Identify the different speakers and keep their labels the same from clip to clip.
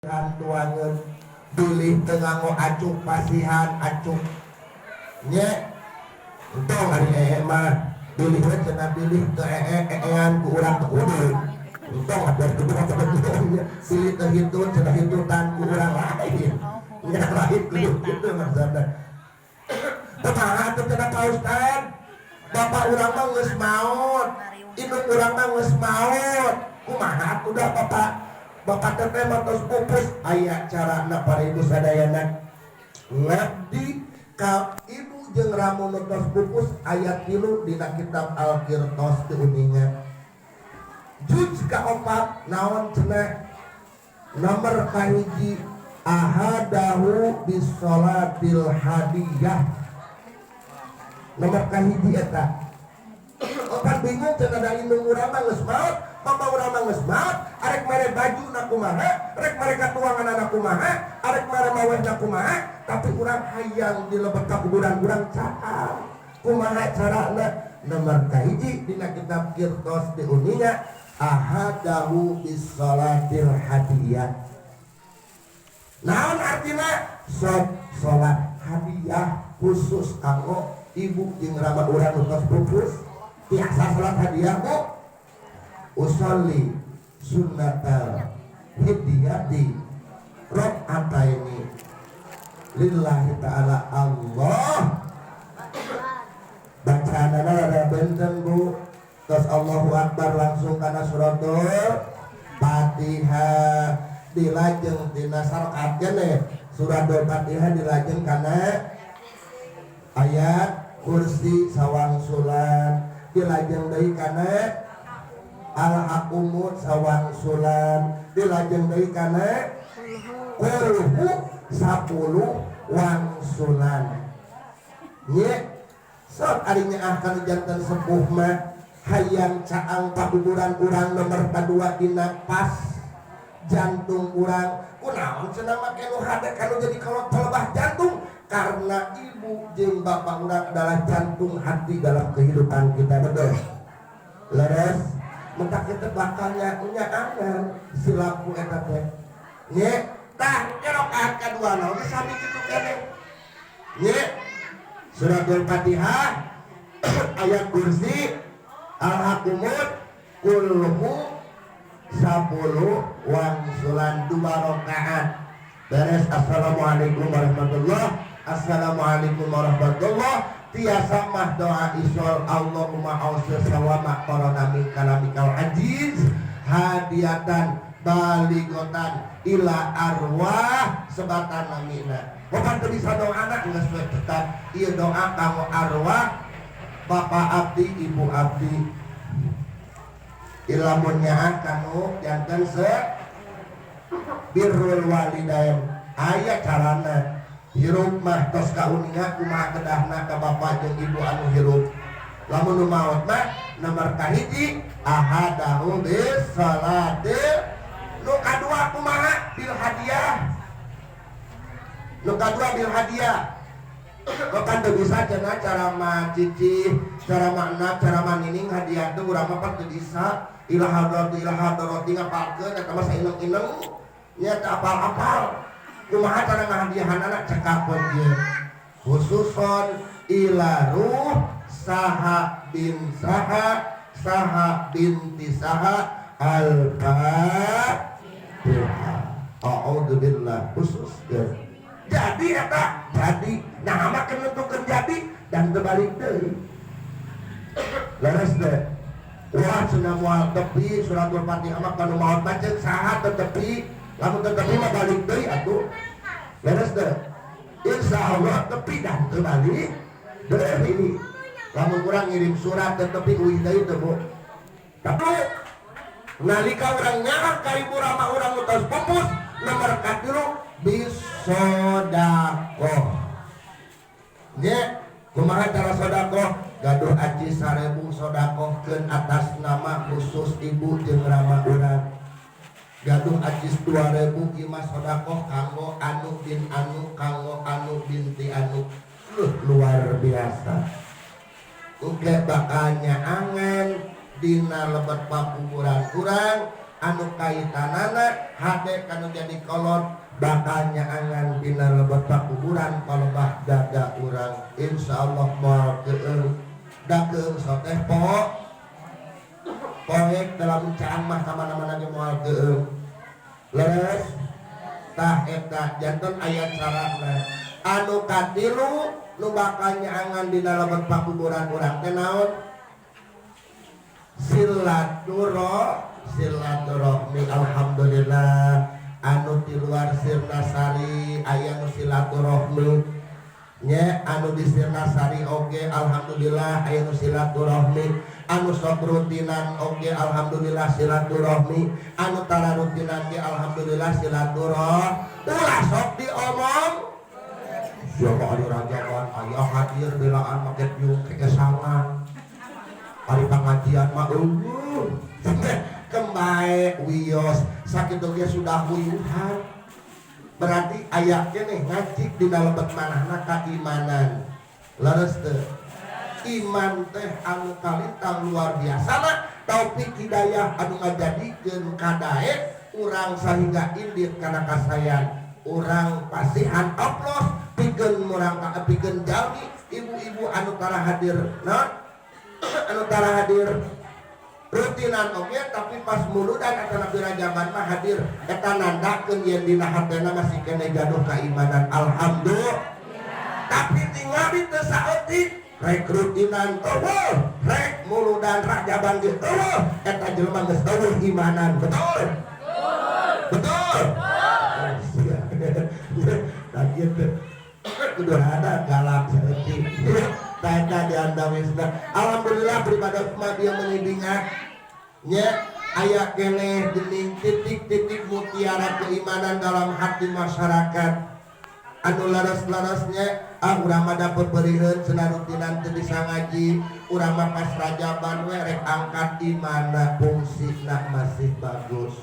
Speaker 1: tuangan bilih tengah ngo acuk pasihan acuk nye entong hari mah bilih cenah bilih ke ku urang ku udeuh entong ada kedua sebetulnya bilih teh hitun cenah hitutan ku urang lain nya lain kitu maksudna temaha teh cenah Pak Ustad bapak urang mah geus maot induk urang mah geus maot kumaha udah bapak teteh matos pupus aya carana para ibu sadayana ngabdi ka ibu jeung ramun tos pupus ayat 3 dina kitab Al-Qirtos teu uningan juz kaopat naon cenah nomor kahiji ahadahu bis sholatil hadiyah nomor kahiji eta opat bingung cenah da indung urang mah geus maot bapak urang mah geus maot arek mere baju na kumaha rek mere katuangan na kumaha arek mere maweh na kumaha tapi urang hayang dilebet ka kuburan urang caal kumaha carana nomor kahiji dina kitab Qirtos di uninga ahadahu bis sholatil hadiyah naon artina salat hadiah khusus kanggo ibu jeung rama urang nu tos pupus biasa salat hadiah kok usolli sunnatal hidiyati rak'ataini lillahi ta'ala Allah bacaanana ada benten bu terus Allahu Akbar langsung kana suratul Fatihah dilajeng dina sarokat keneh suratul Fatihah dilajeng kana ayat kursi sawangsulan dilajeng deui kana al-hakumut sawangsulan dilajeng deui kana qulhu 10 wangsulan ye sok ari nyaah kana janten sepuh mah hayang caang paduduran urang nomor kadua dina pas jantung urang kunaon cenah make nu hade kanu jadi kalau pelebah jantung karena ibu jeung bapak urang adalah jantung hati dalam kehidupan kita betul leres mentak kita bakalnya punya angin silaku eta teh nye tah rakaat kadua naon sami kitu keneh nye suratul Fatihah ayat kursi al-hakumut kulhu 10 wangsulan 2 rakaat beres. Assalamualaikum warahmatullahi assalamualaikum warahmatullahi tiasa mah doa isol Allahumma ausil sawama korona min kalamikal ajiz hadiatan baligotan ila arwah sebatan namina bukan teu bisa doa anak geus tetap ieu doa kanggo arwah bapak abdi ibu abdi ilamun nyaah kanu janten se birrul walidain aya carana hirup mah tos kauninga kumaha kedahna ka bapak jeung ibu anu hirup lamun nu maot mah nomor kahiji ahadahu bis salatil nu kadua kumaha bil hadiah nu kadua bil hadiah bukan teu bisa cenah cara mah cici cara makna cara manining hadiah teh urang mah teu bisa ila hadrati ngapalkeun eta mah saineng-ineng nya teu apal-apal kumaha cara ngahadiahan anak cekakeun ieu khususon ila ruh saha bin saha saha binti saha al-fatihah a'udzubillah khusus jadi eta jadi nah mah kenentukeun jadi dan terbalik deui leres teh wah cenah moal tepi suratul Fatihah mah kanu maot baca saha teu tepi lamun teu tepi mah balik deui atuh beres teh insyaallah tepi dan terbalik deui lamun urang ngirim surat teu tepi uih deui teh bu tapi nalika urang nyaah ka ibu rama urang nu tos pupus nomor katilu bisodakoh nye kumaha cara sodakoh gaduh aji 1000 sodakohkeun atas nama khusus ibu jeung rama urang gaduh ajis 2000 imah sodakoh kanggo anu bin anu kanggo anu binti anu luar biasa engke bakalnya angen dina lebet pakuburan kurang anu kaitanana hade kanu jadi kolot bakal nyaangan dina lebet pakuburan kalebah dada urang insyaallah moal keung dakeung soteh poek dalam caang mah kamana-mana ge moal keung leres tah eta janten aya carana anu katilu nu bakal nyaangan dina lebet pakuburan urang teh naon silaturahmi alhamdulillah anu di luar Sirnasari aya nu silaturahmi nya anu di Sirnasari oge alhamdulillah aya nu silaturahmi anu sok rutinan oge alhamdulillah silaturahmi anu tara rutinan ge alhamdulillah silaturahmi ulah sok diomong siapa ari rajaban aya hadir belaan make piung kesangan ari pengajian mah kembae wios sakitu ge sudah wuyuhan berarti aya keneh ngacik di lebet manahna keimanan leres teu iman teh anu kalintang luar biasa na taufik hidayah anu ngajadikeun kadae urang sahingga indit kana kasayan urang pasihan Allah pikeun urang pikeun jalmi ibu-ibu anu tara hadir anu tara hadir rutinan oge tapi pas muludan eta nabi rajaban mah hadir eta nandakeun yen dina hatena masih kene gaduh keimanan alhamdulillah tapi tingali teu saeutik rek rutinan eueuh rek muludan rajaban ge eueuh eta jelema geus eueuh imanan betul betul da kieu kudu ada galak saeutik tanda diandawisna alhamdulillah beribadah dia menidingan nya aya keneh dening titik-titik mutiara keimanan dalam hati masyarakat anu laras-larasnya urang mah dapat beureun cenah rutinan teu bisa ngaji urang mah pas rajaban we rek angkat imanna fungsina masih bagus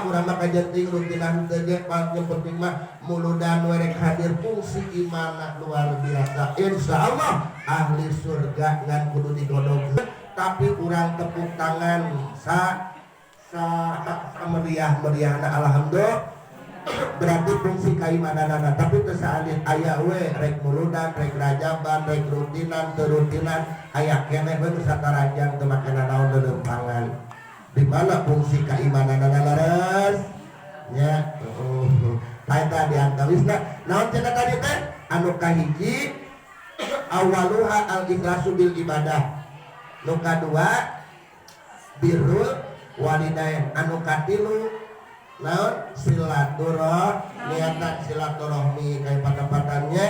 Speaker 1: urang mah kajenting rutinan teu ge paling penting mah muludan we rek hadir fungsi imanna luar biasa insyaallah ahli surga ngan kudu digodogkeun tapi urang tepuk tangan sa meriah-meriahna alhamdulillah berarti fungsi keimananana tapi teu saalit aya we rek muludan rek rajaban rek rutinan teu rutinan aya keneh we sataranjang teu make naon leuleumpangan di mana fungsi keimananana laras nya eta diantawisna naon cenah tadi teh anu kahiji awaluha al-ikhlasu bil ibadah nu kadua birrul walidain anu katilu naon silaturahmi niatan silaturahmi kaya pada-padannya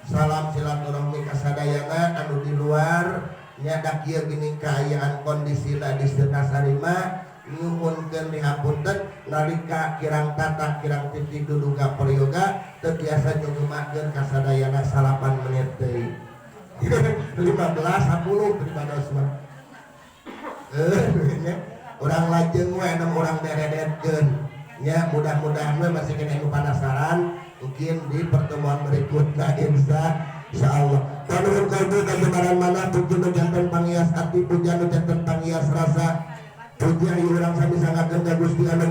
Speaker 1: salam silaturahmi kasadayana anu di luar nya kieu geuning kaayaan kondisina di Sirnasari mah nyuhunkeun dihapunten nalika kirang tata kirang titi duduga prayoga teu tiasa nyugumakeun kasadayana salapan menit deui 15 10 beribadah mah urang lajeng we anu urang deredetkeun ya mudah-mudahan we masih kena penasaran mungkin di pertemuan berikutnya insyaallah kanuhun kalbu kajebaran mana puji nu janten pangias ati pujian nu janten pangias rasa puji ayu urang sami sangakeun ka Gusti anu